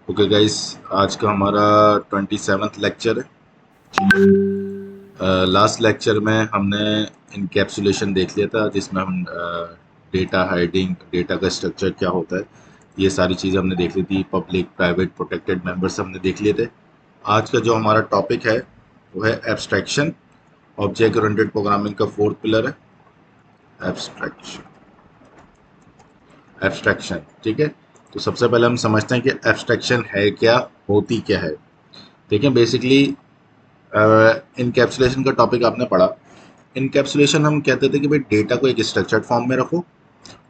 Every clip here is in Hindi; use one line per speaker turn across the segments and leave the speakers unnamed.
ओके गाइस, आज का हमारा 27th लेक्चर है। लास्ट लेक्चर में हमने इनकैप्सुलेशन देख लिया था, जिसमें हम डेटा हाइडिंग, डेटा का स्ट्रक्चर क्या होता है, ये सारी चीज़ें हमने देख ली थी। पब्लिक, प्राइवेट, प्रोटेक्टेड मेंबर्स हमने देख लिए थे। आज का जो हमारा टॉपिक है वो है एब्स्ट्रैक्शन। ऑब्जेक्ट ओरिएंटेड प्रोग्रामिंग का फोर्थ पिलर है एब्स्ट्रैक्शन। एब्स्ट्रैक्शन, ठीक है। तो सबसे पहले हम समझते हैं कि एब्स्ट्रैक्शन है क्या, होती क्या है। देखिए, बेसिकली इनकैप्सुलेशन का टॉपिक आपने पढ़ा। इनकैप्सुलेशन हम कहते थे कि भाई डेटा को एक स्ट्रक्चर्ड फॉर्म में रखो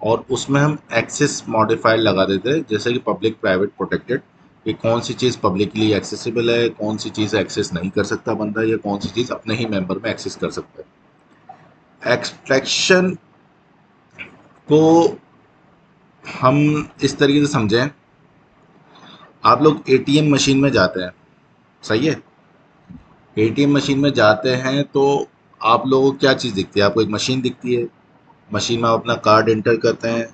और उसमें हम एक्सेस मॉडिफायर लगा देते हैं, जैसे कि पब्लिक, प्राइवेट, प्रोटेक्टेड। कि कौन सी चीज़ पब्लिकली एक्सेसिबल है, कौन सी चीज़ एक्सेस नहीं कर सकता बंदा, या कौन सी चीज़ अपने ही मेंबर में एक्सेस कर सकता है। एक्सट्रैक्शन को हम इस तरीके से समझें। आप लोग एटीएम मशीन में जाते हैं, सही है। एटीएम मशीन में जाते हैं तो आप लोगों को क्या चीज़ दिखती है? आपको एक मशीन दिखती है। मशीन में आप अपना कार्ड इंटर करते हैं।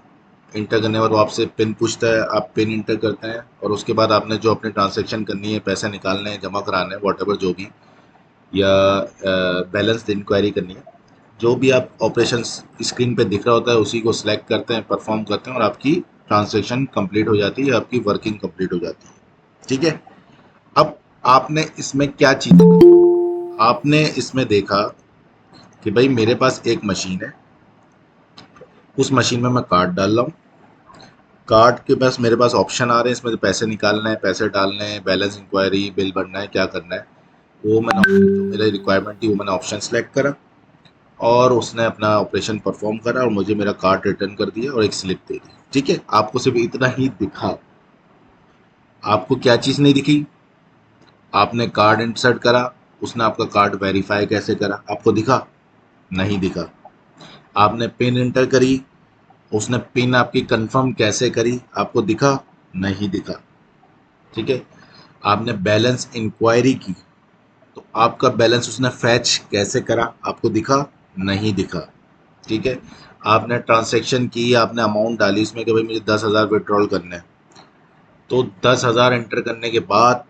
इंटर करने के बाद वो आपसे पिन पूछता है, आप पिन इंटर करते हैं और उसके बाद आपने जो अपनी ट्रांजैक्शन करनी है, पैसे निकालने हैं, जमा कराने हैं, वॉट जो भी, या बैलेंस इंक्वायरी करनी है, जो भी आप ऑपरेशन स्क्रीन पे दिख रहा होता है उसी को सिलेक्ट करते हैं, परफॉर्म करते हैं और आपकी ट्रांजैक्शन कंप्लीट हो जाती है, आपकी वर्किंग कंप्लीट हो जाती है, ठीक है। अब आपने इसमें क्या चीज़, आपने इसमें देखा कि भाई मेरे पास एक मशीन है, उस मशीन में मैं कार्ड डाल रहा हूँ। कार्ड के पास मेरे पास ऑप्शन आ रहे हैं, इसमें पैसे निकालने हैं, पैसे डालने हैं, बैलेंस इंक्वायरी, बिल भरना है, क्या करना है। वो मैंने, जो मेरी रिक्वायरमेंट थी वो मैंने ऑप्शन सेलेक्ट करा और उसने अपना ऑपरेशन परफॉर्म करा और मुझे मेरा कार्ड रिटर्न कर दिया और एक स्लिप दे दी, ठीक है। आपको सिर्फ इतना ही दिखा। आपको क्या चीज़ नहीं दिखी? आपने कार्ड इंसर्ट करा, उसने आपका कार्ड वेरीफाई कैसे करा, आपको दिखा? नहीं दिखा। आपने पिन एंटर करी, उसने पिन आपकी कंफर्म कैसे करी, आपको दिखा? नहीं दिखा, ठीक है। आपने बैलेंस इंक्वायरी की, तो आपका बैलेंस उसने फैच कैसे करा, आपको दिखा? नहीं दिखा, ठीक है। आपने ट्रांजैक्शन की, आपने अमाउंट डाली इसमें कि भाई मुझे 10,000 विड्रॉल करने हैं, तो 10,000 एंटर करने के बाद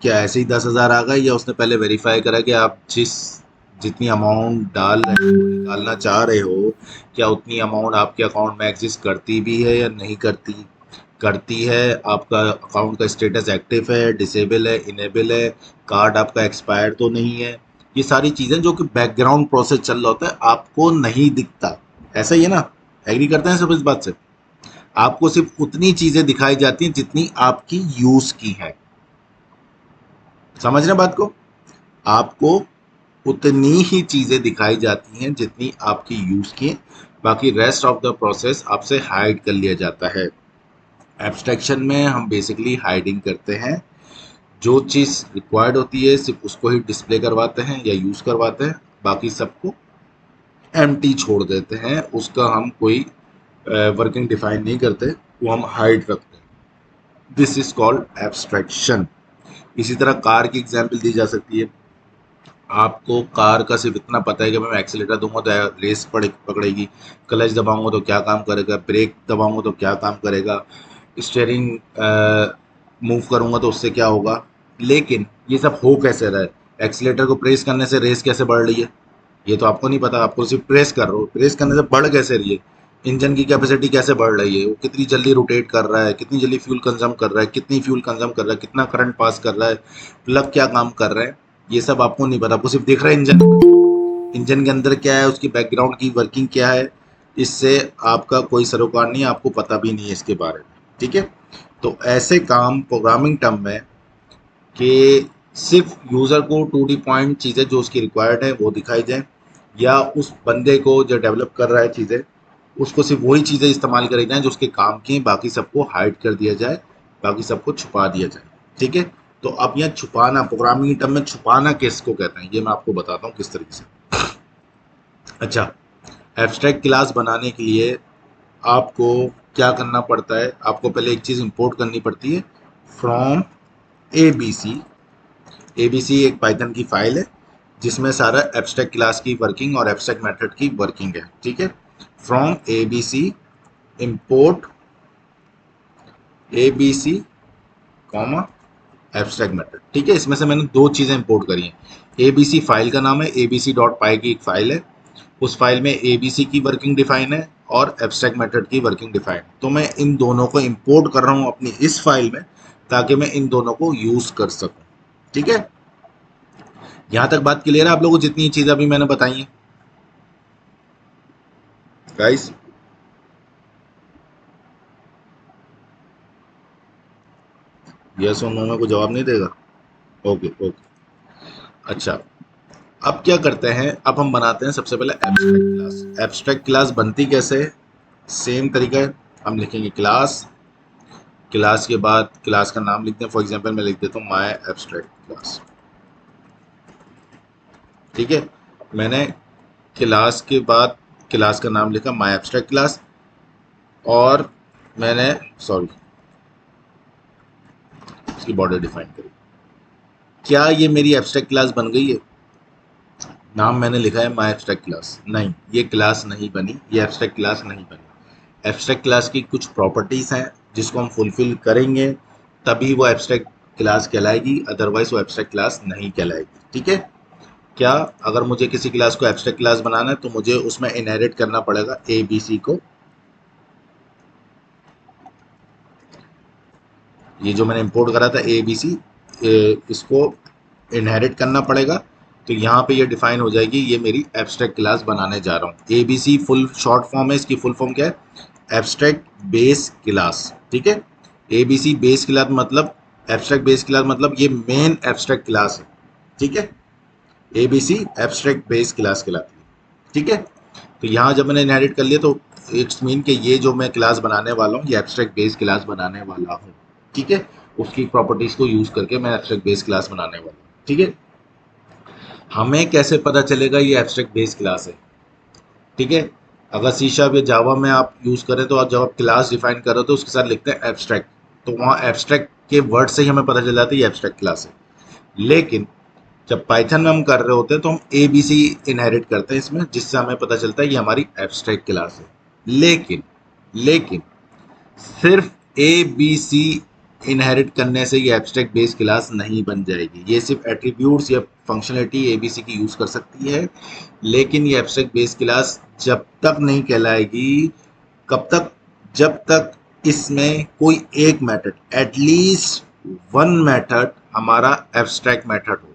क्या ऐसे ही 10,000 आ गए, या उसने पहले वेरीफाई करा कि आप जितनी अमाउंट डाल रहे हो, निकालना चाह रहे हो, क्या उतनी अमाउंट आपके अकाउंट में एग्जिस्ट करती भी है या नहीं करती? करती है, आपका अकाउंट का स्टेटस एक्टिव है, डिसेबल है, इनेबल है, कार्ड आपका एक्सपायर तो नहीं है। ये सारी चीज़ें जो कि बैकग्राउंड प्रोसेस चल रहा होता है, आपको नहीं दिखता। ऐसा ही है ना? एग्री करते हैं सब इस बात से? आपको सिर्फ उतनी चीज़ें दिखाई जाती हैं जितनी आपकी यूज़ की हैं। समझ रहे हैं बात को? आपको उतनी ही चीज़ें दिखाई जाती हैं जितनी आपकी यूज़ की हैं। बाकी रेस्ट ऑफ द प्रोसेस आपसे हाइड कर लिया जाता है। एब्स्ट्रैक्शन में हम बेसिकली हाइडिंग करते हैं। जो चीज़ रिक्वायर्ड होती है सिर्फ उसको ही डिस्प्ले करवाते हैं या यूज़ करवाते हैं, बाकी सबको एम्प्टी छोड़ देते हैं। उसका हम कोई वर्किंग डिफाइन नहीं करते, वो हम हाइड रखते हैं। This is called abstraction. इसी तरह कार की एग्जाम्पल दी जा सकती है। आपको कार का सिर्फ इतना पता है कि मैं एक्सीलेटर दूंगा तो रेस पकड़ेगी, क्लच दबाऊंगा तो क्या काम करेगा, ब्रेक दबाऊंगा तो क्या काम करेगा, स्टेयरिंग मूव करूंगा तो उससे क्या होगा। लेकिन ये सब हो कैसे रहा है? एक्सीलेटर को प्रेस करने से रेस कैसे बढ़ रही है, ये तो आपको नहीं पता। आपको सिर्फ प्रेस कर रहे हो, प्रेस करने से बढ़ कैसे रही है, इंजन की कैपेसिटी कैसे बढ़ रही है, वो कितनी जल्दी रोटेट कर रहा है, कितनी जल्दी फ्यूल कंजम कर रहा है, कितनी फ्यूल कंजम कर रहा है, कितना करंट पास कर रहा है, प्लग क्या काम कर रहे हैं, ये सब आपको नहीं पता। आपको सिर्फ दिख रहा है इंजन, इंजन के अंदर क्या है, उसकी बैकग्राउंड की वर्किंग क्या है, इससे आपका कोई सरोकार नहीं है, आपको पता भी नहीं है इसके बारे में, ठीक है। तो ऐसे काम प्रोग्रामिंग टर्म में कि सिर्फ यूज़र को टू डी पॉइंट चीज़ें जो उसकी रिक्वायर्ड है वो दिखाई जाए, या उस बंदे को जो डेवलप कर रहा है चीज़ें, उसको सिर्फ वही चीज़ें इस्तेमाल करी जाएँ जो उसके काम की हैं, बाकी सबको हाइड कर दिया जाए, बाकी सबको छुपा दिया जाए, ठीक है। तो अब यहाँ छुपाना, प्रोग्रामिंग टर्म में छुपाना किसको कहते हैं, ये मैं आपको बताता हूँ किस तरीके से। अच्छा, एब्स्ट्रैक्ट क्लास बनाने के लिए आपको क्या करना पड़ता है? आपको पहले एक चीज़ इंपोर्ट करनी पड़ती है, from A B C. A B C एक पाइथन की फाइल है जिसमें सारा एब्स्ट्रैक्ट क्लास की वर्किंग और एब्स्ट्रैक्ट मेथड की वर्किंग है, ठीक है। From A B C, import A B C comma abstract method. ठीक है, इसमें से मैंने दो चीज़ें इंपोर्ट करी हैं। एबीसी फाइल का नाम है, abc.py की एक फाइल है, उस फाइल में एबीसी की वर्किंग डिफाइन है और एब्स्ट्रैक्ट मेथड की वर्किंग डिफाइन। तो मैं इन दोनों को इंपोर्ट कर रहा हूँ अपनी इस फाइल में ताकि मैं इन दोनों को यूज कर सकूं। ठीक है, यहां तक बात क्लियर है आप लोगों को, जितनी चीजें अभी मैंने बताई हैं गाइस? यस और नो में कोई जवाब नहीं देगा? Okay okay. अच्छा, अब क्या करते हैं, अब हम बनाते हैं सबसे पहले एब्स्ट्रैक्ट क्लास। एब्स्ट्रैक्ट क्लास बनती कैसे है? सेम तरीका है, हम लिखेंगे क्लास, क्लास के बाद क्लास का नाम लिखते हैं। फॉर एग्जांपल मैं लिख देता हूँ माय एब्स्ट्रैक्ट क्लास। ठीक है, मैंने क्लास के बाद क्लास का नाम लिखा माय एब्स्ट्रैक्ट क्लास, और मैंने सॉरी इसकी बॉर्डर डिफाइन करी। क्या ये मेरी एब्स्ट्रैक्ट क्लास बन गई है? नाम मैंने लिखा है माय एब्स्ट्रैक्ट क्लास, नहीं ये क्लास नहीं बनी, ये एब्स्ट्रैक्ट क्लास नहीं बनी। एब्स्ट्रैक्ट क्लास की कुछ प्रॉपर्टीज हैं जिसको हम फुलफिल करेंगे तभी वो एब्स्ट्रैक्ट क्लास कहलाएगी, अदरवाइज वो एब्स्ट्रैक्ट क्लास नहीं कहलाएगी। ठीक है, क्या अगर मुझे किसी क्लास को एब्स्ट्रैक्ट क्लास बनाना है तो मुझे उसमें इनहेरिट करना पड़ेगा ए बी सी को। ये जो मैंने इंपोर्ट करा था ए बी सी, इसको इनहेरिट करना पड़ेगा। तो यहाँ पे ये डिफाइन हो जाएगी, ये मेरी एब्स्ट्रैक्ट क्लास बनाने जा रहा हूँ। A B C full short form है, इसकी फुल फॉर्म क्या है? Abstract base class. ठीक है, A B C base class मतलब, एब्स्ट्रैक्ट बेस क्लास मतलब ये मेन एब्स्ट्रैक्ट क्लास है। ठीक है, A B C abstract base class कहलाती है। ठीक है, तो यहाँ जब मैंने इनहेरिट कर लिया तो इट्स मीन कि ये जो मैं क्लास बनाने वाला हूँ ये एब्स्ट्रैक्ट बेस क्लास बनाने वाला हूँ। ठीक है, उसकी प्रॉपर्टीज को यूज करके मैं एब्स्ट्रैक्ट बेस क्लास बनाने वाला हूँ। ठीक है, हमें कैसे पता चलेगा ये एब्स्ट्रैक्ट बेस क्लास है? ठीक है, अगर सी शार्प या जावा में आप यूज करें तो आप जब आप क्लास डिफाइन करो तो उसके साथ लिखते हैं एब्स्ट्रैक्ट, तो वहाँ एब्स्ट्रैक्ट के वर्ड से ही हमें पता चल जाता है ये एब्स्ट्रैक्ट क्लास है। लेकिन जब पाइथन में हम कर रहे होते हैं तो हम ए बी सी इनहेरिट करते हैं इसमें, जिससे हमें पता चलता है ये हमारी एब्स्ट्रैक्ट क्लास है। लेकिन लेकिन सिर्फ ए बी सी इनहेरिट करने से ये एब्स्ट्रैक्ट बेस क्लास नहीं बन जाएगी। ये सिर्फ एट्रीब्यूट्स या फंक्शनलिटी ए बी सी की यूज कर सकती है, लेकिन ये एब्स्ट्रैक्ट बेस क्लास जब तक नहीं कहलाएगी, कब तक? जब तक इसमें कोई एक मेथड, एटलीस्ट वन मेथड हमारा एब्स्ट्रैक्ट मेथड हो।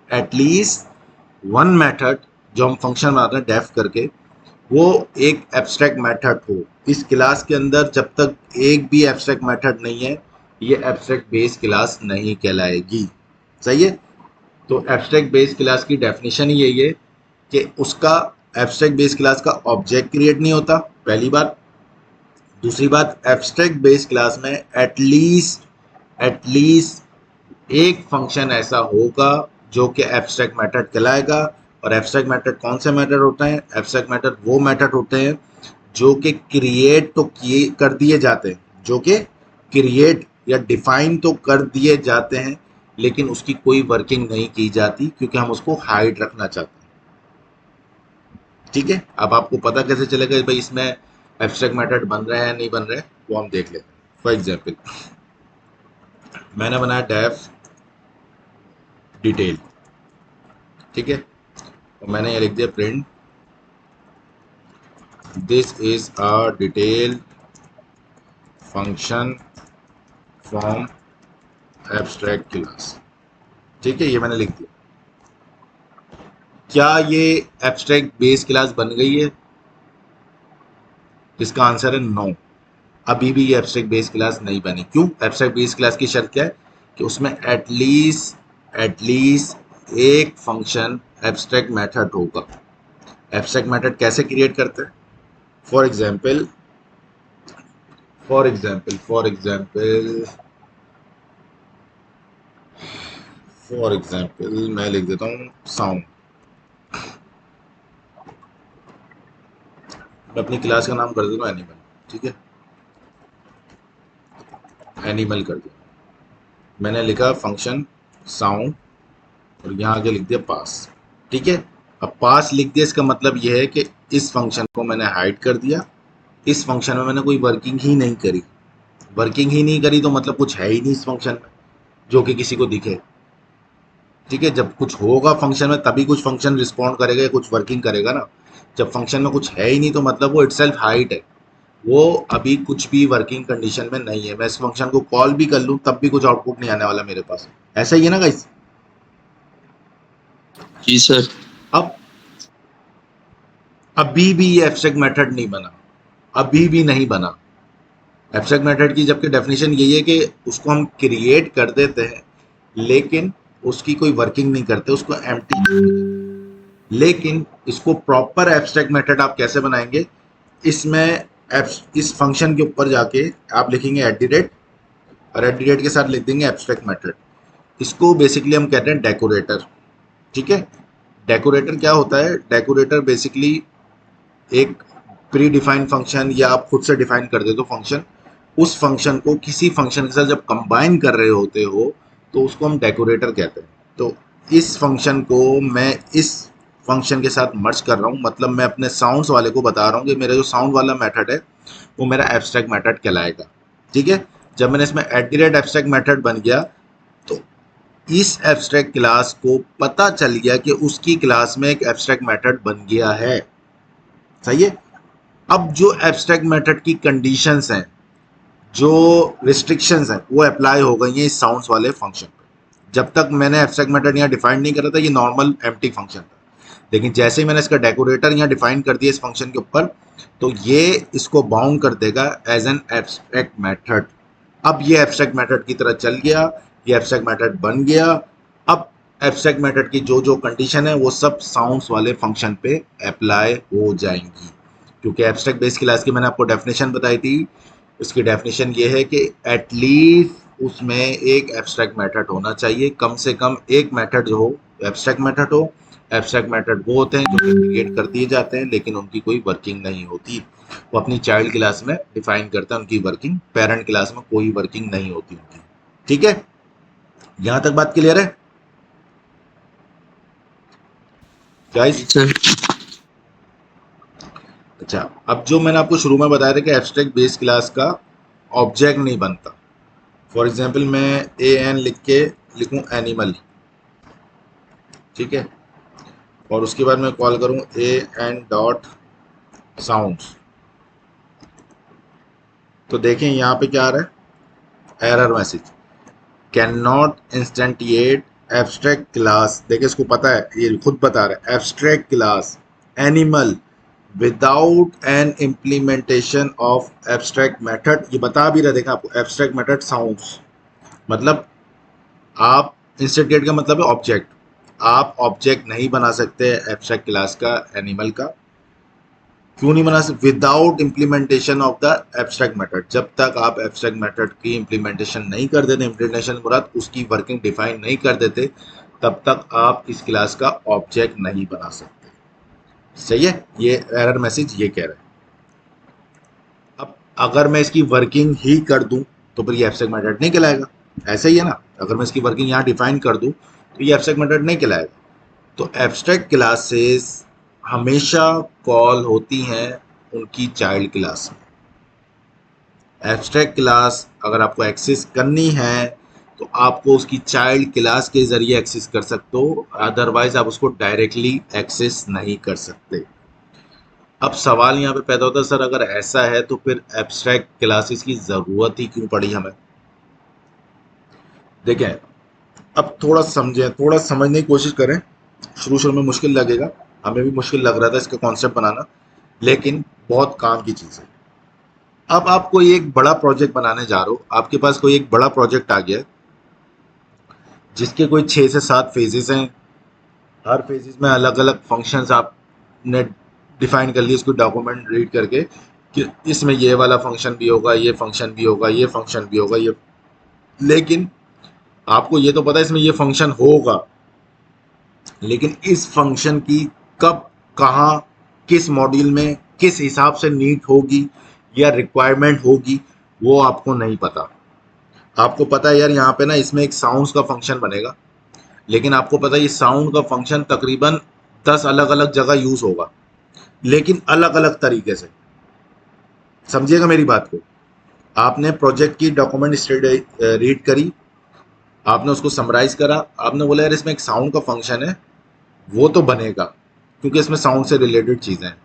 एटलीस्ट वन मेथड जो हम फंक्शन बनाते हैं डेफ करके, वो एक एब्स्ट्रैक्ट मेथड हो इस क्लास के अंदर। जब तक एक भी एब्स्ट्रैक्ट मेथड नहीं है ये एब्स्ट्रैक्ट बेस क्लास नहीं कहलाएगी। सही है, तो एब्स्ट्रैक्ट बेस क्लास की डेफिनेशन ही यही है कि उसका एब्स्ट्रैक्ट बेस क्लास का ऑब्जेक्ट क्रिएट नहीं होता, पहली बात। दूसरी बात, एब्स्ट्रैक्ट बेस क्लास में एटलीस्ट एक फंक्शन ऐसा होगा जो कि एब्स्ट्रैक्ट मेथड कहलाएगा। और एब्स्ट्रैक्ट मेथड कौन से मेथड होते हैं? एब्स्ट्रैक्ट मेथड वो मेथड होते हैं जो कि क्रिएट तो किए कर दिए जाते हैं, जो कि क्रिएट या डिफाइन तो कर दिए जाते हैं, लेकिन उसकी कोई वर्किंग नहीं की जाती क्योंकि हम उसको हाइड रखना चाहते हैं। ठीक है, अब आपको पता कैसे चलेगा भाई इसमें एब्स्ट्रैक्ट मेथड बन रहे हैं नहीं बन रहे, वो हम देख लेते हैं। फॉर एग्जाम्पल मैंने बनाया डेफ डिटेल। ठीक है, तो मैंने ये लिख दिया print this is a detail function from abstract class. ठीक है, ये मैंने लिख दिया। क्या ये एब्स्ट्रैक्ट बेस क्लास बन गई है? इसका आंसर है नो, अभी भी ये एब्स्ट्रैक्ट बेस क्लास नहीं बनी। क्यों? एब्स्ट्रैक्ट बेस क्लास की शर्त क्या है कि उसमें एटलीस्ट एक फंक्शन एब्स्ट्रैक्ट मेथड होगा। एब्स्ट्रैक्ट मेथड कैसे क्रिएट करते हैं? For example for example for example for example मैं लिख देता हूँ साउंड। मैं अपनी क्लास का नाम कर देता हूँ एनिमल। ठीक है, एनिमल कर दिया। मैंने लिखा फंक्शन साउंड और यहाँ आगे लिख दिया पास। ठीक है, अब पास लिख दिया, इसका मतलब यह है कि इस फंक्शन को मैंने हाइड कर दिया, इस फंक्शन में मैंने कोई वर्किंग ही नहीं करी। वर्किंग ही नहीं करी तो मतलब कुछ है ही नहीं इस फंक्शन में। जो कि किसी को दिखे। ठीक है, जब कुछ होगा फंक्शन में तभी कुछ फंक्शन रिस्पॉन्ड करेगा या कुछ वर्किंग करेगा ना। जब फंक्शन में कुछ है ही नहीं तो मतलब वो इटसेल्फ हाइट है, वो अभी कुछ भी वर्किंग कंडीशन में नहीं है। मैं इस फंक्शन को कॉल भी कर लूँ तब भी कुछ आउटपुट नहीं आने वाला मेरे पास। ऐसा ही है ना गाइस।
जी सर।
अब अभी भी ये एब्स्ट्रैक्ट मेथड नहीं बना, अभी भी नहीं बना। एब्स्ट्रैक्ट मेथड की जबकि डेफिनेशन यही है कि उसको हम क्रिएट कर देते हैं लेकिन उसकी कोई वर्किंग नहीं करते, उसको एम्प्टी। लेकिन इसको प्रॉपर एब्स्ट्रैक्ट मेथड आप कैसे बनाएंगे, इसमें इस फंक्शन के ऊपर जाके आप लिखेंगे एट द रेट, और एट द रेट के साथ लिख देंगे एब्स्ट्रैक्ट मेथड। इसको बेसिकली हम कहते हैं डेकोरेटर। ठीक है, डेकोरेटर क्या होता है? डेकोरेटर बेसिकली एक प्री डिफाइंड फंक्शन या आप खुद से डिफाइन कर देते हो फंक्शन, उस फंक्शन को किसी फंक्शन के साथ जब कंबाइन कर रहे होते हो तो उसको हम डेकोरेटर कहते हैं। तो इस फंक्शन को मैं इस फंक्शन के साथ मर्ज कर रहा हूँ, मतलब मैं अपने साउंड्स वाले को बता रहा हूँ कि मेरा जो साउंड वाला मेथड है वो मेरा एब्स्ट्रैक्ट मेथड कहलाएगा। ठीक है, जब मैंने इसमें at the rate abstract method बन गया तो इस एब्स्ट्रैक्ट क्लास को पता चल गया कि उसकी क्लास में एक एब्स्ट्रैक्ट मेथड बन गया है। सही है। अब जो एब्स्ट्रैक्ट मेथड की कंडीशंस हैं, जो रिस्ट्रिक्शंस हैं, वो अप्लाई हो गई हैं इस साउंड्स वाले फंक्शन पे। जब तक मैंने एब्स्ट्रैक्ट मेथड यहाँ डिफाइन नहीं करा था ये नॉर्मल एम्प्टी फंक्शन था, लेकिन जैसे ही मैंने इसका डेकोरेटर यहाँ डिफाइन कर दिया इस फंक्शन के ऊपर तो ये इसको बाउंड कर देगा एज एन एब्स्ट्रैक्ट मेथड। अब ये एब्स्ट्रैक्ट मेथड की तरह चल गया, ये एब्स्ट्रैक्ट मेथड बन गया। अब एब्स्ट्रैक्ट मेथड की जो जो कंडीशन है वो सब साउंड्स वाले फंक्शन पे अप्लाई हो जाएंगी, क्योंकि एब्स्ट्रैक्ट बेस क्लास की मैंने आपको डेफिनेशन बताई थी। उसकी डेफिनेशन ये है कि एटलीस्ट उसमें एक एब्स्ट्रैक्ट मेथड होना चाहिए, कम से कम एक मेथड जो हो एब्स्ट्रैक्ट मेथड हो। एब्स्ट्रैक्ट मेथड वो होते हैं जो क्रिएट कर दिए जाते हैं लेकिन उनकी कोई वर्किंग नहीं होती, वो अपनी चाइल्ड क्लास में डिफाइन करता है उनकी वर्किंग, पेरेंट क्लास में कोई वर्किंग नहीं होती उनकी। ठीक है, यहां तक बात क्लियर है
जी
गाइस?
सर।
अच्छा, अब जो मैंने आपको शुरू में बताया था कि एब्स्ट्रैक्ट बेस क्लास का ऑब्जेक्ट नहीं बनता। फॉर एग्जाम्पल मैं ए एन लिख के लिखूं एनिमल, ठीक है, और उसके बाद मैं कॉल करूं ए एन डॉट साउंड्स, तो देखें यहाँ पे क्या आ रहा है, error message, can not instantiate abstract class. देखिए इसको पता है, ये खुद बता रहा है abstract class animal without an implementation of abstract method. ये बता भी रहा, देखा आपको एब्स्ट्रैक्ट मेथड साउंड्स, मतलब आप इंस्टेंटिएट का मतलब है ऑब्जेक्ट, आप ऑब्जेक्ट नहीं बना सकते एब्स्ट्रैक्ट क्लास का एनिमल का। क्यों नहीं बना सकते? Without implementation of the abstract method. जब तक आप एब्स्ट्रैक्ट मेथड की इम्प्लीमेंटेशन नहीं कर देते, इम्प्लीमेंटेशन मुराद उसकी वर्किंग डिफाइन नहीं कर देते, तब तक आप इस क्लास का ऑब्जेक्ट नहीं बना सकते। सही है, ये एरर मैसेज ये कह रहा है। अब अगर मैं इसकी वर्किंग ही कर दूं तो फिर ये एब्स्ट्रैक्ट मेथड नहीं कहलाएगा। ऐसा ही है ना, अगर मैं इसकी वर्किंग यहाँ डिफाइन कर दूं तो ये एब्स्ट्रैक्ट मेथड नहीं कहलाएगा। तो एब्स्ट्रैक्ट क्लासेस हमेशा कॉल होती हैं उनकी चाइल्ड क्लास में। एब्स्ट्रैक्ट क्लास अगर आपको एक्सेस करनी है तो आपको उसकी चाइल्ड क्लास के जरिए एक्सेस कर सकते हो, अदरवाइज आप उसको डायरेक्टली एक्सेस नहीं कर सकते। अब सवाल यहाँ पे पैदा होता है, सर अगर ऐसा है तो फिर एब्स्ट्रैक्ट क्लासेस की ज़रूरत ही क्यों पड़ी हमें? देखें, अब थोड़ा समझें, थोड़ा समझने की कोशिश करें। शुरू शुरू में मुश्किल लगेगा, हमें भी मुश्किल लग रहा था इसका कॉन्सेप्ट बनाना, लेकिन बहुत काम की चीज़ है। अब आप कोई एक बड़ा प्रोजेक्ट बनाने जा रहे हो, आपके पास कोई एक बड़ा प्रोजेक्ट आ गया है जिसके कोई 6 से 7 फेजेस हैं, हर फेजेस में अलग अलग फंक्शंस आपने डिफाइन कर लिए इसको डॉक्यूमेंट रीड करके कि इसमें ये वाला फंक्शन भी होगा, ये फंक्शन भी होगा, ये फंक्शन भी होगा, ये। लेकिन आपको ये तो पता है इसमें ये फंक्शन होगा, लेकिन इस फंक्शन की कब, कहाँ, किस मॉड्यूल में, किस हिसाब से नीड होगी या रिक्वायरमेंट होगी वो आपको नहीं पता। आपको पता है यार यहाँ पे ना इसमें एक साउंड्स का फंक्शन बनेगा, लेकिन आपको पता है ये साउंड का फंक्शन तकरीबन 10 अलग अलग जगह यूज होगा, लेकिन अलग अलग तरीके से। समझिएगा मेरी बात को। आपने प्रोजेक्ट की डॉक्यूमेंट रीड करी, आपने उसको समराइज करा, आपने बोला यार इसमें एक साउंड का फंक्शन है, वो तो बनेगा क्योंकि इसमें साउंड से रिलेटेड चीज़ें हैं,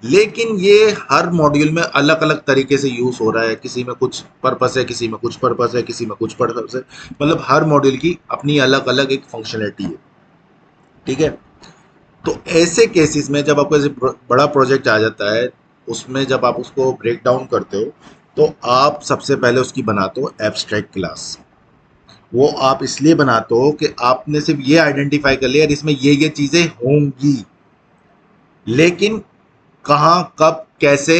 लेकिन ये हर मॉड्यूल में अलग अलग तरीके से यूज़ हो रहा है, किसी में कुछ पर्पस है, किसी में कुछ पर्पस है, किसी में कुछ पर्पस है, मतलब हर मॉड्यूल की अपनी अलग अलग एक फंक्शनलिटी है। ठीक है, तो ऐसे केसेस में जब आपको ऐसे बड़ा प्रोजेक्ट आ जाता है, उसमें जब आप उसको ब्रेक डाउन करते हो तो आप सबसे पहले उसकी बनाते हो एब्स्ट्रैक्ट क्लास। वो आप इसलिए बनाते हो कि आपने सिर्फ ये आइडेंटिफाई कर लिया यार इसमें ये चीज़ें होंगी, लेकिन कहाँ कब कैसे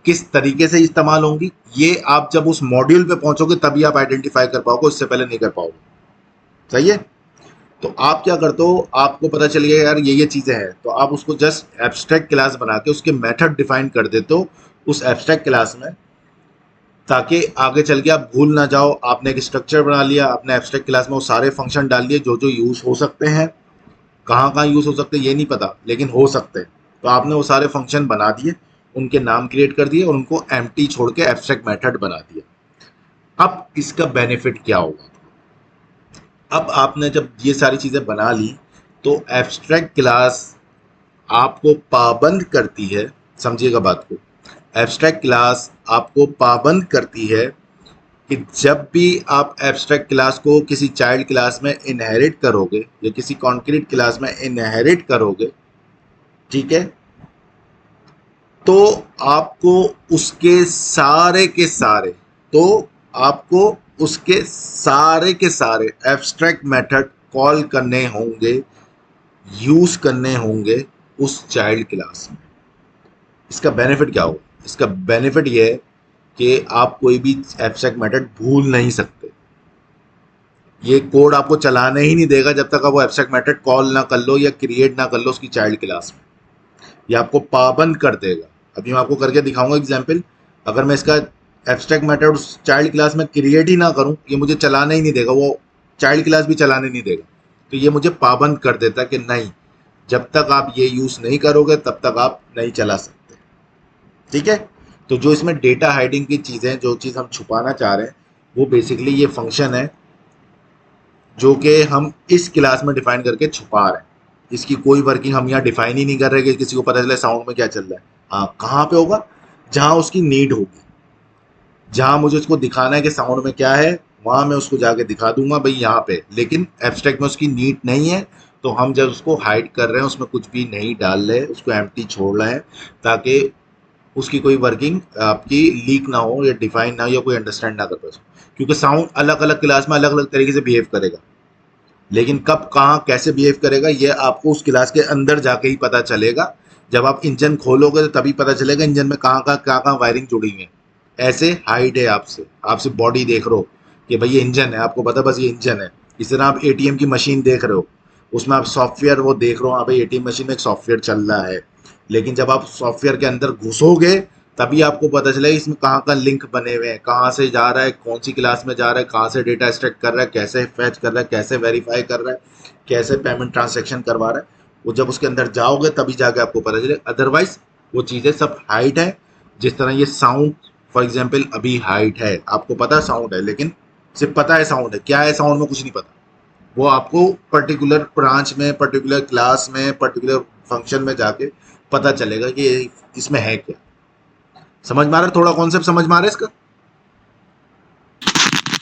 किस तरीके से इस्तेमाल होंगी, ये आप जब उस मॉड्यूल पे पहुंचोगे तभी आप आइडेंटिफाई कर पाओगे, उससे पहले नहीं कर पाओगे। सही है, तो आप क्या करते हो, आपको पता चल गया यार ये चीज़ें हैं, तो आप उसको जस्ट एब्स्ट्रैक्ट क्लास बना के उसके मेथड डिफाइन कर देते हो उस एब्स्ट्रैक्ट क्लास में, ताकि आगे चल के आप भूल ना जाओ। आपने एक स्ट्रक्चर बना लिया, आपने एब्स्ट्रैक्ट क्लास में वो सारे फंक्शन डाल दिए जो जो यूज़ हो सकते हैं, कहाँ कहाँ यूज़ हो सकते हैं ये नहीं पता, लेकिन हो सकते हैं, तो आपने वो सारे फंक्शन बना दिए, उनके नाम क्रिएट कर दिए और उनको एम्प्टी छोड़ के एब्स्ट्रैक्ट मेथड बना दिया। अब इसका बेनिफिट क्या होगा, अब आपने जब ये सारी चीज़ें बना ली तो एब्स्ट्रैक्ट क्लास आपको पाबंद करती है, समझिएगा बात को, एब्स्ट्रैक्ट क्लास आपको पाबंद करती है कि जब भी आप एब्स्ट्रैक्ट क्लास को किसी चाइल्ड क्लास में इनहेरिट करोगे या किसी कॉन्क्रीट क्लास में इनहेरिट करोगे, ठीक है, तो आपको उसके सारे के सारे तो आपको उसके सारे के सारे एब्स्ट्रैक्ट मेथड कॉल करने होंगे, यूज करने होंगे उस चाइल्ड क्लास में। इसका बेनिफिट क्या होगा, इसका बेनिफिट ये है कि आप कोई भी एब्स्ट्रैक्ट मेथड भूल नहीं सकते, ये कोड आपको चलाने ही नहीं देगा जब तक आप वो एब्स्ट्रैक्ट मेथड कॉल ना कर लो या क्रिएट ना कर लो उसकी चाइल्ड क्लास में, ये आपको पाबंद कर देगा। अभी मैं आपको करके दिखाऊंगा एग्जाम्पल, अगर मैं इसका एब्स्ट्रैक्ट मेथड उस चाइल्ड क्लास में क्रिएट ही ना करूं, ये मुझे चलाने ही नहीं देगा, वो चाइल्ड क्लास भी चलाने नहीं देगा, तो ये मुझे पाबंद कर देता कि नहीं, जब तक आप ये यूज़ नहीं करोगे तब तक आप नहीं चला सकते। ठीक है, तो जो इसमें डेटा हाइडिंग की चीज़ें, जो चीज़ हम छुपाना चाह रहे हैं, वो बेसिकली ये फंक्शन है जो कि हम इस क्लास में डिफाइन करके छुपा रहे हैं। इसकी कोई वर्किंग हम यहाँ डिफाइन ही नहीं कर रहे कि किसी को पता चले साउंड में क्या चल रहा है। हाँ, कहाँ पे होगा, जहाँ उसकी नीड होगी, जहाँ मुझे उसको दिखाना है कि साउंड में क्या है, वहाँ मैं उसको जाके दिखा दूंगा भाई यहाँ पे, लेकिन एब्स्ट्रैक्ट में उसकी नीड नहीं है, तो हम जब उसको हाइड कर रहे हैं उसमें कुछ भी नहीं डाल रहे, उसको एम्प्टी छोड़ रहे हैं ताकि उसकी कोई वर्किंग आपकी लीक ना हो या डिफाइन ना हो या कोई अंडरस्टैंड ना कर पाए, क्योंकि साउंड अलग अलग क्लास में अलग अलग तरीके से बिहेव करेगा, लेकिन कब कहाँ कैसे बिहेव करेगा ये आपको उस क्लास के अंदर जाके ही पता चलेगा। जब आप इंजन खोलोगे तो तभी पता चलेगा इंजन में कहाँ वायरिंग जुड़ी हुई है। ऐसे हाइड है आपसे, आपसे बॉडी देख रहे हो कि भाई ये इंजन है, आपको पता बस ये इंजन है। इस तरह आप एटीएम की मशीन देख रहे हो, उसमें आप सॉफ्टवेयर वो देख रहे हो, हाँ भाई एटीएम मशीन में एक सॉफ्टवेयर चल रहा है, लेकिन जब आप सॉफ्टवेयर के अंदर घुसोगे तभी आपको पता चलेगा इसमें कहाँ का लिंक बने हुए हैं, कहाँ से जा रहा है, कौन सी क्लास में जा रहा है, कहाँ से डेटा एक्सट्रैक्ट कर रहा है, कैसे फैच कर रहा है, कैसे वेरीफाई कर रहा है, कैसे पेमेंट ट्रांजेक्शन करवा रहा है। वो जब उसके अंदर जाओगे तभी जाके आपको पता चलेगा, अदरवाइज वो चीज़ें सब हाइड है। जिस तरह ये साउंड फॉर एग्जाम्पल अभी हाइड है, आपको पता है साउंड है, लेकिन सिर्फ पता है साउंड है, क्या है साउंड में कुछ नहीं पता। वो आपको पर्टिकुलर ब्रांच में, पर्टिकुलर क्लास में, पर्टिकुलर फंक्शन में जाके पता चलेगा कि इसमें है क्या। समझ में आ रहा है, थोड़ा कॉन्सेप्ट समझ में आ रहा है इसका?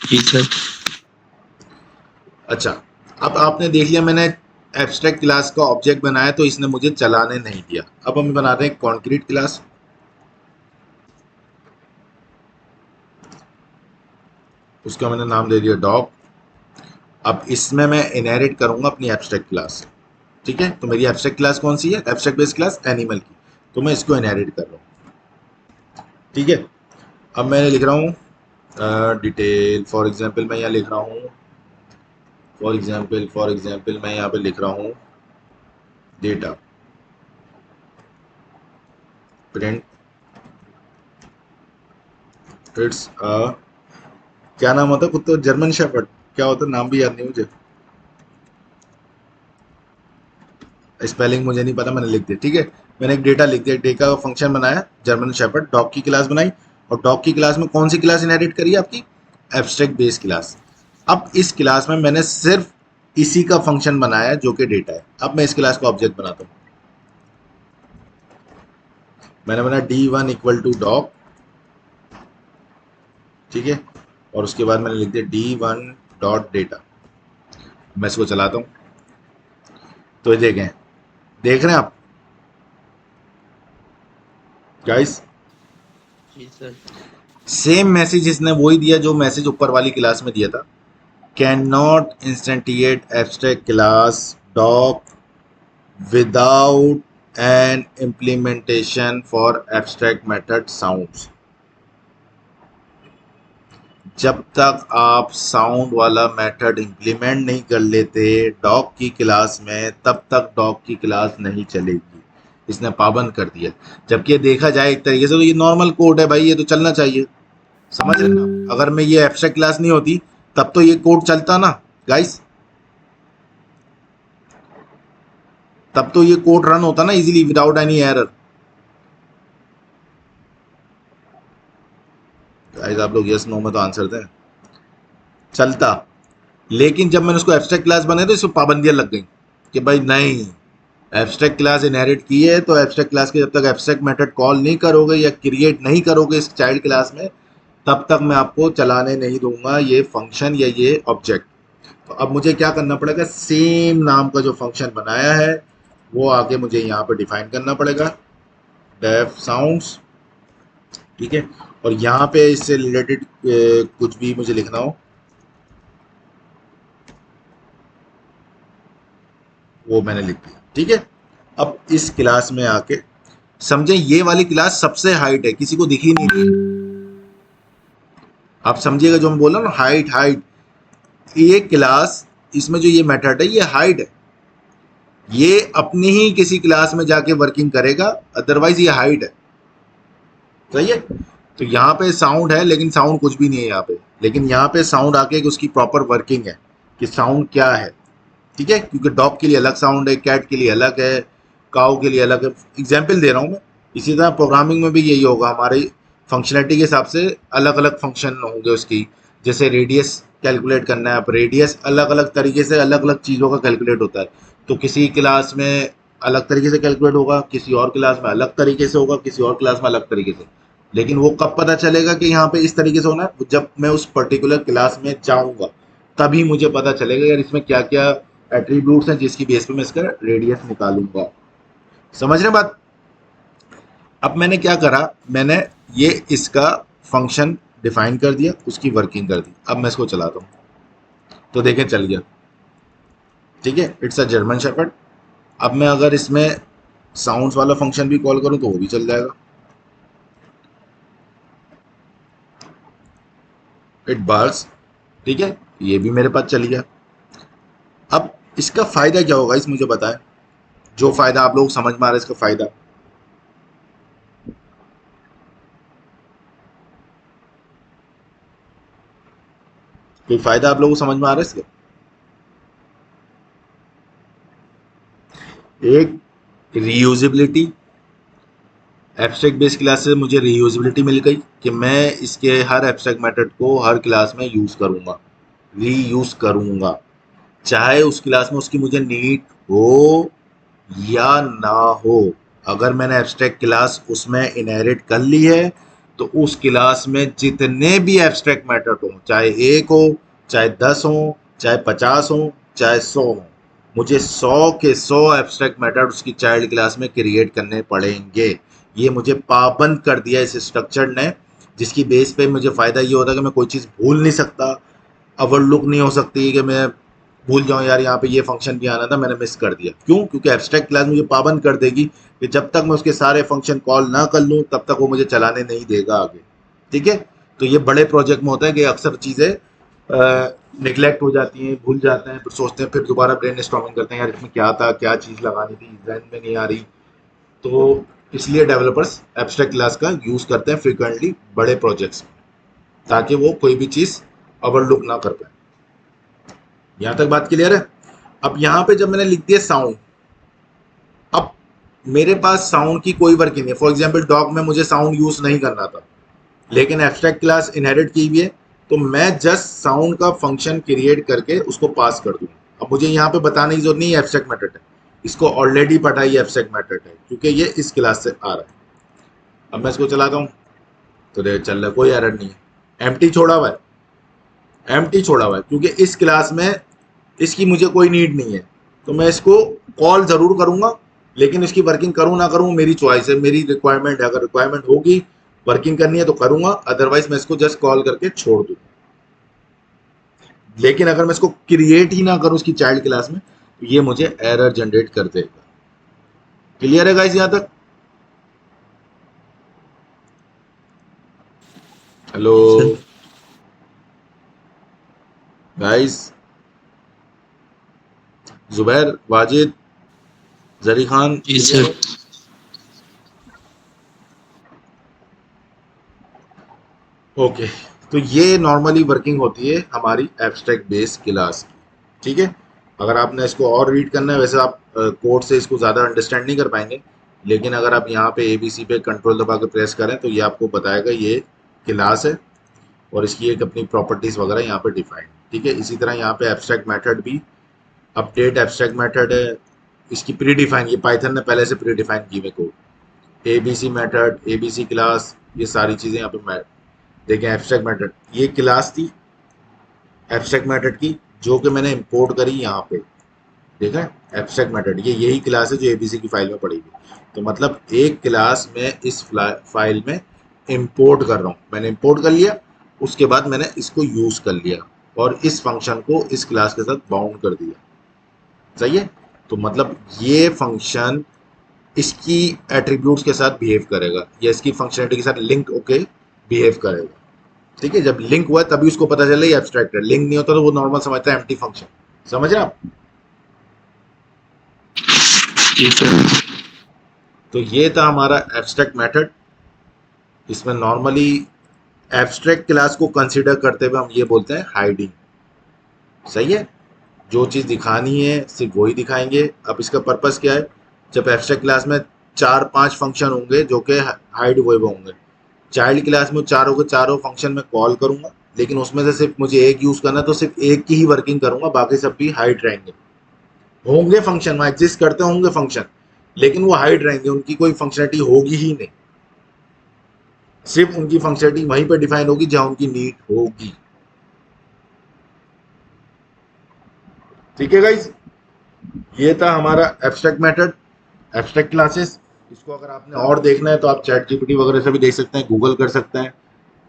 जी सर।
अच्छा, अब आपने देख लिया मैंने एब्स्ट्रैक्ट क्लास का ऑब्जेक्ट बनाया तो इसने मुझे चलाने नहीं दिया। अब हम बनाते हैं कॉन्क्रीट क्लास। उसका मैंने नाम दे दिया डॉग। अब इसमें मैं इनहेरिट करूंगा अपनी एब्स्ट्रैक्ट क्लास। ठीक है, तो मेरी एब्स्ट्रैक्ट क्लास कौन सी है, एब्स्ट्रैक्ट बेस क्लास एनिमल की, तो मैं इसको इनहेरिट कर रहा हूँ। ठीक है, अब मैं लिख रहा हूँ डिटेल, फॉर एग्जाम्पल मैं यहाँ लिख रहा हूँ, फॉर एग्जाम्पल मैं यहाँ पे लिख रहा हूँ डेटा प्रिंट इट्स क्या नाम होता है कुत्ते, जर्मन शेफर्ड, क्या होता है नाम भी याद नहीं मुझे, स्पेलिंग मुझे नहीं पता, मैंने लिख दिया। ठीक है, मैंने एक डेटा लिख दिया, डेटा का फंक्शन बनाया, जर्मन शेफर्ड, डॉग की क्लास बनाई, और डॉग की क्लास में कौन सी क्लास इनहेरिट करी आपकी, एब्स्ट्रैक्ट बेस क्लास। अब इस क्लास में मैंने सिर्फ इसी का फंक्शन बनाया है जो कि डेटा है। अब मैं इस क्लास का ऑब्जेक्ट बनाता हूँ। मैंने बनाया d1 इक्वल टू डॉग, ठीक है, और उसके बाद मैंने लिख दिया d1 डॉट डेटा। मैं इसको चलाता हूँ तो ये देखें, देख रहे हैं आप गाइस,
जी सर।
सेम मैसेज इसने वही दिया जो मैसेज ऊपर वाली क्लास में दिया था। Can not instantiate abstract class dog without an implementation for abstract method sounds. जब तक आप साउंड वाला मेथड इंप्लीमेंट नहीं कर लेते डॉग की क्लास में, तब तक डॉग की क्लास नहीं चलेगी। इसने पाबंद कर दिया। जबकि ये देखा जाए एक तरीके से तो ये नॉर्मल कोड है भाई, ये तो चलना चाहिए। समझ रहे ना, अगर मैं ये एब्स्ट्रैक्ट क्लास नहीं होती तब तो ये कोड चलता ना गाइस, तब तो ये कोड रन होता ना easily without any error. Guys आप लोग यस नो में तो आंसर दें, चलता। लेकिन जब मैंने उसको एब्स्ट्रैक्ट क्लास बनाई तो इसको पाबंदियां लग गई कि भाई नहीं, एब्स्ट्रैक्ट क्लास इनहेरिट की है तो एब्स्ट्रैक्ट क्लास के जब तक एब्स्ट्रैक्ट मेथड कॉल नहीं करोगे या क्रिएट नहीं करोगे इस चाइल्ड क्लास में, तब तक मैं आपको चलाने नहीं दूंगा ये फंक्शन या ये ऑब्जेक्ट। तो अब मुझे क्या करना पड़ेगा, सेम नाम का जो फंक्शन बनाया है वो आगे मुझे यहाँ पे डिफाइन करना पड़ेगा, डेफ साउंड्स, ठीक है। और यहाँ पे इससे रिलेटेड कुछ भी मुझे लिखना हो वो मैंने लिख दिया, ठीक है। अब इस क्लास में आके समझे, ये वाली क्लास सबसे हाइट है, किसी को दिखी नहीं रही। आप समझिएगा जो मैं बोल रहा हूँ ना, हाइट हाइट, ये क्लास, इसमें जो ये मेथड है ये हाइट है, ये अपनी ही किसी क्लास में जाके वर्किंग करेगा, अदरवाइज ये हाइट है। सही है। तो यहाँ पे साउंड है लेकिन साउंड कुछ भी नहीं है यहाँ पे, लेकिन यहाँ पे साउंड आके उसकी प्रॉपर वर्किंग है कि साउंड क्या है, ठीक है। क्योंकि डॉग के लिए अलग साउंड है, कैट के लिए अलग है, काऊ के लिए अलग है। एग्जाम्पल दे रहा हूँ मैं। इसी तरह प्रोग्रामिंग में भी यही होगा, हमारी फंक्शनैलिटी के हिसाब से अलग अलग फंक्शन होंगे उसकी। जैसे रेडियस कैलकुलेट करना है, अब रेडियस अलग अलग तरीके से अलग अलग चीज़ों का कैलकुलेट होता है। तो किसी क्लास में अलग तरीके से कैलकुलेट होगा, किसी और क्लास में अलग तरीके से होगा, किसी और क्लास में अलग तरीके से। लेकिन वो कब पता चलेगा कि यहाँ पे इस तरीके से होना है, जब मैं उस पर्टिकुलर क्लास में जाऊँगा तभी मुझे पता चलेगा यार इसमें क्या क्या एट्रीब्यूट्स हैं जिसकी बेस पे मैं इसका रेडियस निकालूंगा। समझ रहे बात। अब मैंने क्या करा, मैंने ये इसका फंक्शन डिफाइन कर दिया, उसकी वर्किंग कर दी। अब मैं इसको चलाता हूँ तो देखें चल गया, ठीक है। It's a German shepherd. अब मैं अगर इसमें साउंड्स वाला फंक्शन भी कॉल करूँ तो वो भी चल जाएगा, इट बार्स, ठीक है, ये भी मेरे पास चल गया। अब इसका फायदा क्या होगा इस मुझे बताएं, जो फायदा आप लोग समझ में आ रहा है इसका फायदा। कोई फायदा आप लोगों को समझ में आ रहा है इसका? एक, रीयूजेबिलिटी। एब्स्ट्रैक्ट बेस क्लास से मुझे रीयूजेबिलिटी मिल गई कि मैं इसके हर एब्स्ट्रैक्ट मेथड को हर क्लास में यूज़ करूँगा, रीयूज़ करूँगा, चाहे उस क्लास में उसकी मुझे नीड हो या ना हो। अगर मैंने एब्स्ट्रैक्ट क्लास उसमें इनहेरिट कर ली है तो उस क्लास में जितने भी एब्स्ट्रैक्ट मेथड हो, चाहे एक हो, चाहे 10 हो, चाहे 50 हो, चाहे 100 हो, मुझे 100 के 100 एब्स्ट्रैक्ट मेथड उसकी चाइल्ड क्लास में क्रिएट करने पड़ेंगे। ये मुझे पाबंद कर दिया इस स्ट्रक्चर ने, जिसकी बेस पे मुझे फ़ायदा ये होता है कि मैं कोई चीज़ भूल नहीं सकता, ओवरलुक नहीं हो सकती कि मैं भूल जाऊँ यार यहाँ पे ये फंक्शन भी आना था मैंने मिस कर दिया। क्यों? क्योंकि एब्स्ट्रैक्ट क्लास मुझे पाबंद कर देगी कि जब तक मैं उसके सारे फंक्शन कॉल ना कर लूँ तब तक वो मुझे चलाने नहीं देगा आगे, ठीक है। तो ये बड़े प्रोजेक्ट में होता है कि अक्सर चीज़ें निगलेक्ट हो जाती हैं, भूल जाते हैं, फिर सोचते हैं, फिर दोबारा ब्रेन स्टॉर्मिंग करते हैं यार इसमें क्या था, क्या चीज़ लगानी थी, जहन में नहीं आ रही। तो इसलिए डेवलपर्स एब्स्ट्रैक्ट क्लास का यूज़ करते हैं फ्रिक्वेंटली बड़े प्रोजेक्ट्स में, ताकि वो कोई भी चीज़ ओवरलुक ना कर पाए। यहाँ तक बात क्लियर है। अब यहाँ पे जब मैंने लिख दिया साउंड, अब मेरे पास साउंड की कोई वर्किंग नहीं है। फॉर एग्जाम्पल डॉग में मुझे साउंड यूज नहीं करना था, लेकिन एब्स्ट्रैक्ट क्लास इनहेरिट की हुई है, तो मैं जस्ट साउंड का फंक्शन क्रिएट करके उसको पास कर दूँ। अब मुझे यहाँ पे बताने की जरूरत नहीं है एब्स्ट्रैक्ट मेथड है, इसको ऑलरेडी पता ही एब्स्ट्रैक्ट मेथड है क्योंकि ये इस क्लास से आ रहा है। अब मैं इसको चलाता हूँ तो देख चल रहा है, कोई एरर नहीं है, एम्प्टी छोड़ा हुआ है, एम्प्टी छोड़ा हुआ है क्योंकि इस क्लास में इसकी मुझे कोई नीड नहीं है। तो मैं इसको कॉल जरूर करूंगा, लेकिन इसकी वर्किंग करूं ना करूं मेरी चॉइस है, मेरी रिक्वायरमेंट है। अगर रिक्वायरमेंट होगी वर्किंग करनी है तो करूंगा, अदरवाइज मैं इसको जस्ट कॉल करके छोड़ दूँ। लेकिन अगर मैं इसको क्रिएट ही ना करूं इसकी चाइल्ड क्लास में तो ये मुझे एरर जनरेट कर देगा। क्लियर है गाइस यहां तक? हेलो
जी सर।
गाइस, जुबैर, वाजिद, जरी खान,
जी
क्लियर
सर।
है? ओके, तो ये नॉर्मली वर्किंग होती है हमारी एब्स्ट्रैक्ट बेस क्लास की। ठीक है, अगर आपने इसको और रीड करना है, वैसे आप कोड से इसको ज़्यादा अंडरस्टैंड नहीं कर पाएंगे, लेकिन अगर आप यहाँ पे ABC पे कंट्रोल दबा के प्रेस करें तो ये आपको बताएगा ये क्लास है और इसकी एक अपनी प्रॉपर्टीज़ वगैरह यहाँ पे डिफाइंड। ठीक है, इसी तरह यहाँ पे एब्स्ट्रैक्ट मेथड भी, अपडेट एब्स्ट्रैक्ट मेथड है, इसकी प्री डिफाइन, ये पाइथन ने पहले से प्री डिफाइन की हुई code. ABC method, ABC class, ये सारी चीज़ें यहाँ पे देखें। एब्स्ट्रैक्ट मेथड ये क्लास थी एब्स्ट्रैक्ट मेथड की, जो कि मैंने इंपोर्ट करी यहाँ पे। देखा है, एब्स्ट्रैक्ट मेथड ये यही क्लास है जो ABC की फाइल में पड़ी हुई। तो मतलब एक क्लास में इस फाइल में इंपोर्ट कर रहा हूँ, मैंने इंपोर्ट कर लिया, उसके बाद मैंने इसको यूज कर लिया और इस फंक्शन को इस क्लास के साथ बाउंड कर दिया। सही है, तो मतलब ये फंक्शन इसकी एट्रीब्यूट्स के साथ बिहेव करेगा या इसकी फंक्शनलिटी के साथ लिंक होके बिहेव करेगा। ठीक है, जब लिंक हुआ है तभी उसको पता चले ये एब्स्ट्रैक्ट है, लिंक नहीं होता तो वो नॉर्मल समझता है एम्प्टी फंक्शन। समझ रहे आप?
जी सर।
तो ये था हमारा एब्स्ट्रैक्ट मेथड। इसमें नॉर्मली एब्स्ट्रैक्ट क्लास को कंसीडर करते हुए हम ये बोलते हैं हाइडिंग। सही है, जो चीज़ दिखानी है सिर्फ वही दिखाएंगे। अब इसका पर्पस क्या है, जब एब्स्ट्रैक्ट क्लास में 4-5 फंक्शन होंगे जो कि हाइड हुए हुए होंगे, चाइल्ड क्लास में चारों के चारों फंक्शन में कॉल करूंगा, लेकिन उसमें से सिर्फ मुझे एक यूज करना है तो सिर्फ एक की ही वर्किंग करूंगा, बाकी सब भी हाइड रहेंगे। होंगे फंक्शन, वहां एग्जिस्ट करते होंगे फंक्शन, लेकिन वो हाइड रहेंगे, उनकी कोई फंक्शनलिटी होगी ही नहीं। सिर्फ उनकी फंक्शनलिटी वहीं पर डिफाइन होगी जहां उनकी नीड होगी। ठीक है गाइज, ये था हमारा एब्स्ट्रैक्ट मेथड, एब्स्ट्रैक्ट क्लासेस। इसको अगर आपने और देखना है तो आप चैट जीपीटी वगैरह से भी देख सकते हैं, गूगल कर सकते हैं।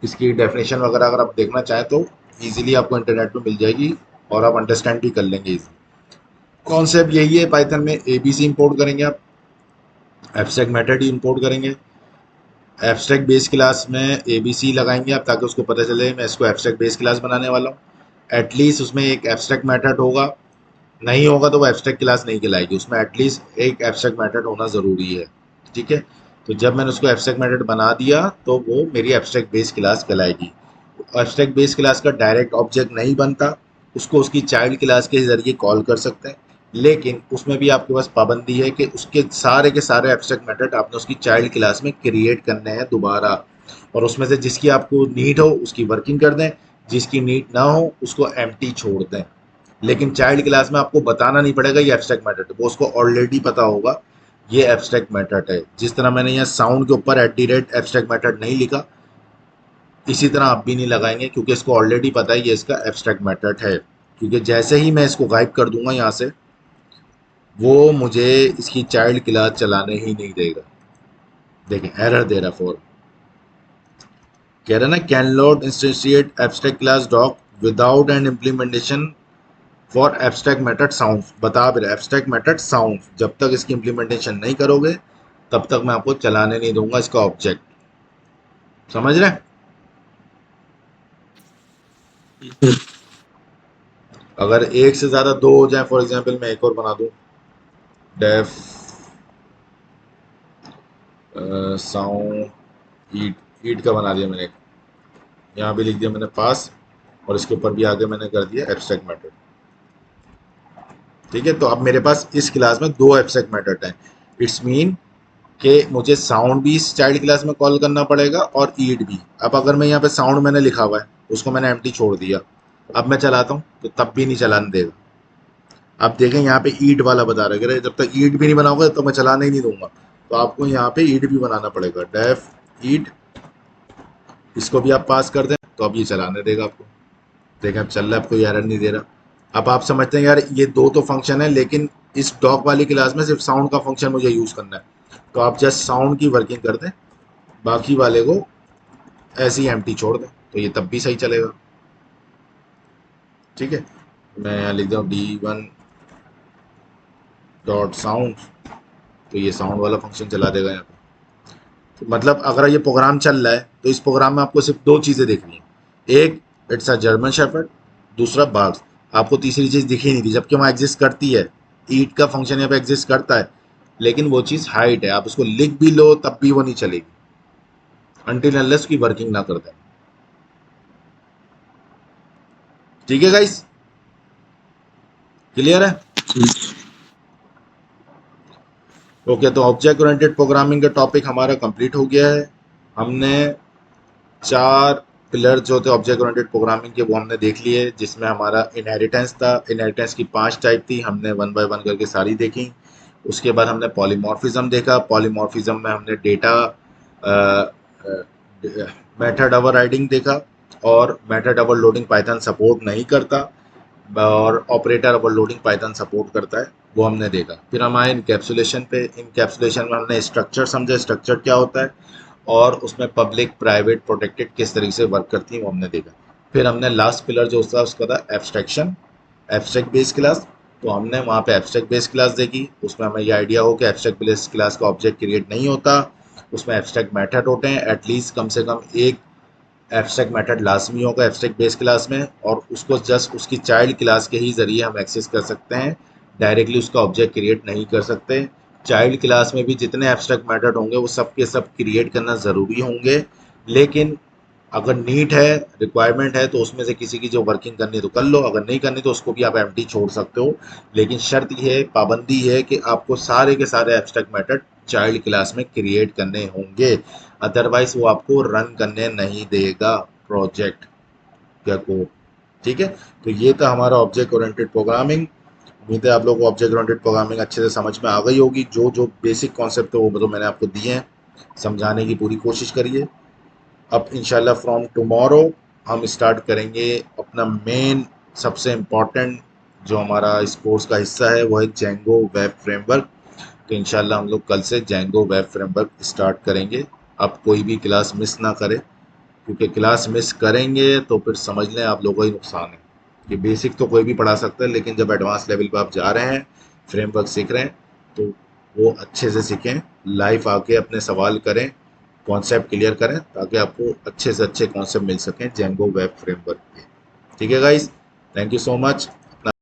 इसकी डेफिनेशन वगैरह अगर आप देखना चाहें तो इजीली आपको इंटरनेट पे मिल जाएगी और आप अंडरस्टैंड भी कर लेंगे इजी। कॉन्सेप्ट यही है, पाइथन में ABC इंपोर्ट करेंगे आप, एब्स्ट्रैक्ट मेथड ही इंपोर्ट करेंगे, एब्स्ट्रैक्ट बेस क्लास में ABC लगाएंगे आप ताकि उसको पता चले मैं इसको एब्स्ट्रैक्ट बेस क्लास बनाने वाला हूँ। एटलीस्ट उसमें एक एब्स्ट्रैक्ट मेथड होगा, नहीं होगा तो वो एब्स्ट्रैक्ट क्लास नहीं कहलाएगी, उसमें एटलीस्ट एक एब्स्ट्रैक्ट मेथड होना ज़रूरी है। ठीक है, तो जब मैंने उसको एब्स्ट्रैक्ट मेथड बना दिया तो वो मेरी एब्स्ट्रैक्ट बेस क्लास कहलाएगी। एब्स्ट्रैक्ट बेस क्लास का डायरेक्ट ऑब्जेक्ट नहीं बनता, उसको उसकी चाइल्ड क्लास के जरिए कॉल कर सकते हैं, लेकिन उसमें भी आपके पास पाबंदी है कि उसके सारे के सारे एब्स्ट्रैक्ट मेथड आपने उसकी चाइल्ड क्लास में क्रिएट करने हैं दोबारा, और उसमें से जिसकी आपको नीड हो उसकी वर्किंग कर दें, जिसकी नीड ना हो उसको एम्प्टी छोड़ दें। लेकिन चाइल्ड क्लास में आपको बताना नहीं पड़ेगा ये एब्स्ट्रैक्ट मेथड है, वो उसको ऑलरेडी पता होगा ये एब्स्ट्रैक्ट मेथड है। जिस तरह मैंने यहाँ साउंड के ऊपर एब्स्ट्रैक्ट मेथड नहीं लिखा, इसी तरह आप भी नहीं लगाएंगे क्योंकि इसको ऑलरेडी पता है ये इसका एब्स्ट्रैक्ट मेथड है। क्योंकि जैसे ही मैं इसको गायब कर दूंगा यहाँ से, वो मुझे इसकी चाइल्ड क्लास चलाने ही नहीं देगा। देखें एरर दे रहा फॉर, कह रहा ना can not instantiate abstract class dog without an implementation for abstract method sound. बता भी रहा एब्स्ट्रैक्ट मेथड साउंड, जब तक इसकी इम्प्लीमेंटेशन नहीं करोगे तब तक मैं आपको चलाने नहीं दूंगा इसका ऑब्जेक्ट। समझ रहे हैं?
जी सर।
अगर एक से ज्यादा दो हो जाए, फॉर एग्जाम्पल मैं एक और बना दूं, डेफ साउंड ईट, ईट का बना दिया मैंने, यहाँ भी लिख दिया मैंने पास, और इसके ऊपर भी आगे मैंने कर दिया एब्स्ट्रैक्ट मेथड। ठीक है, तो अब मेरे पास इस क्लास में दो एब्स्ट्रैक्ट मेथड हैं। इट्स मीन कि मुझे साउंड भी इस चाइल्ड क्लास में कॉल करना पड़ेगा और ईड भी। अब अगर मैं यहाँ पे साउंड मैंने लिखा हुआ है, उसको मैंने एम्प्टी छोड़ दिया, अब मैं चलाता हूँ तो तब भी नहीं चलाने देगा। अब देखें यहाँ पे ईड वाला बता रहा है, जब तक ईड भी नहीं बनाओगे तो मैं चलाने ही नहीं दूंगा। तो आपको यहाँ पे ईड भी बनाना पड़ेगा, डेफ ईड, इसको भी आप पास कर दें तो अब ये चलाने देगा आपको। देखें अब चल रहा है, आपको एरर नहीं दे रहा। अब आप समझते हैं यार ये दो तो फंक्शन है, लेकिन इस डॉग वाली क्लास में सिर्फ साउंड का फंक्शन मुझे यूज करना है, तो आप जस्ट साउंड की वर्किंग कर दें, बाकी वाले को ऐसे ही एम्प्टी छोड़ दें तो ये तब भी सही चलेगा। ठीक है, मैं यहाँ लिख दूँ d1.sound, तो ये साउंड वाला फंक्शन चला देगा यहाँ पे। तो मतलब अगर ये प्रोग्राम चल रहा है तो इस प्रोग्राम में आपको सिर्फ दो चीज़ें देखनी है, एक इट्स अ जर्मन शेफर्ड, दूसरा बार्स। आपको तीसरी चीज़ दिखी नहीं थी, जबकि वहाँ एग्जिस्ट करती है, ईट का फंक्शन यहाँ पे एग्जिस्ट करता है, लेकिन वो चीज़ हाइड है। आप उसको लिख भी लो तब भी वो नहीं चलेगी अनटिल अनलेस की वर्किंग ना कर दें। ठीक है गाइस, क्लियर है? ओके, तो ऑब्जेक्ट ओरिएंटेड प्रोग्रामिंग का टॉपिक हमारा कंप्लीट हो गया है। हमने 4 पिलर जो थे ऑब्जेक्ट ओरिएंटेड प्रोग्रामिंग के वो हमने देख लिए, जिसमें हमारा इनहेरिटेंस था। इनहेरिटेंस की 5 टाइप थी, हमने 1 बाय 1 करके सारी देखी। उसके बाद हमने पॉलीमॉर्फिज्म देखा। पॉलीमॉर्फिज्म में हमने डेटा मेथड ओवरराइडिंग देखा, और मेथड ओवरलोडिंग पाइथन सपोर्ट नहीं करता, और ऑपरेटर ओवरलोडिंग पाइथन सपोर्ट करता है, वो हमने देखा। फिर हम आए इनकैप्सुलेशन पे। इनकैप्सुलेशन में हमने स्ट्रक्चर समझा, स्ट्रक्चर क्या होता है, और उसमें पब्लिक प्राइवेट प्रोटेक्टेड किस तरीके से वर्क करती है वो हमने देखा। फिर हमने लास्ट पिलर जो था उसका था एब्स्ट्रैक्शन, एब्स्ट्रैक्ट बेस क्लास। तो हमने वहाँ पे एब्स्ट्रैक्ट बेस क्लास देखी, उसमें हमें ये आइडिया हो कि एब्स्ट्रैक्ट बेस क्लास का ऑब्जेक्ट क्रिएट नहीं होता, उसमें एब्स्ट्रैक्ट मेथड होते हैं। एटलीस्ट कम से कम एक एब्स्ट्रैक्ट मेथड लाजमी होगा एब्स्ट्रैक्ट बेस क्लास में, और उसको जस्ट उसकी चाइल्ड क्लास के ही जरिए हम एक्सेस कर सकते हैं, डायरेक्टली उसका ऑब्जेक्ट क्रिएट नहीं कर सकते। चाइल्ड क्लास में भी जितने एब्स्ट्रैक्ट मेथड होंगे वो सब के सब क्रिएट करना ज़रूरी होंगे, लेकिन अगर नीड है, रिक्वायरमेंट है, तो उसमें से किसी की जो वर्किंग करनी है तो कर लो, अगर नहीं करनी तो उसको भी आप एम्प्टी छोड़ सकते हो। लेकिन शर्त ये है, पाबंदी है कि आपको सारे के सारे एब्स्ट्रैक्ट मेथड चाइल्ड क्लास में क्रिएट करने होंगे, अदरवाइज वो आपको रन करने नहीं देगा प्रोजेक्ट या कोड। ठीक है, तो ये था हमारा ऑब्जेक्ट ओरिएंटेड प्रोग्रामिंग। उम्मीद है आप लोगों को ऑब्जेक्ट ओरिएंटेड प्रोग्रामिंग अच्छे से समझ में आ गई होगी। जो जो बेसिक कॉन्सेप्ट है वो तो मैंने आपको दिए हैं, समझाने की पूरी कोशिश करिए। अब इंशाल्लाह फ्रॉम टुमारो हम स्टार्ट करेंगे अपना मेन सबसे इम्पॉर्टेंट जो हमारा इस कोर्स का हिस्सा है, वो है जेंगो वेब फ्रेमवर्क। तो इंशाल्लाह हम लोग कल से जेंगो वेब फ्रेमवर्क स्टार्ट करेंगे। अब कोई भी क्लास मिस ना करे, क्योंकि क्लास मिस करेंगे तो फिर समझ लें आप लोगों का ही नुकसान है। ये बेसिक तो कोई भी पढ़ा सकता है, लेकिन जब एडवांस लेवल पे आप जा रहे हैं, फ्रेमवर्क सीख रहे हैं, तो वो अच्छे से सीखें, लाइव आके अपने सवाल करें, कॉन्सेप्ट क्लियर करें, ताकि आपको अच्छे से अच्छे कॉन्सेप्ट मिल सकें जेंगो वेब फ्रेमवर्क के। ठीक है guys, thank you so much.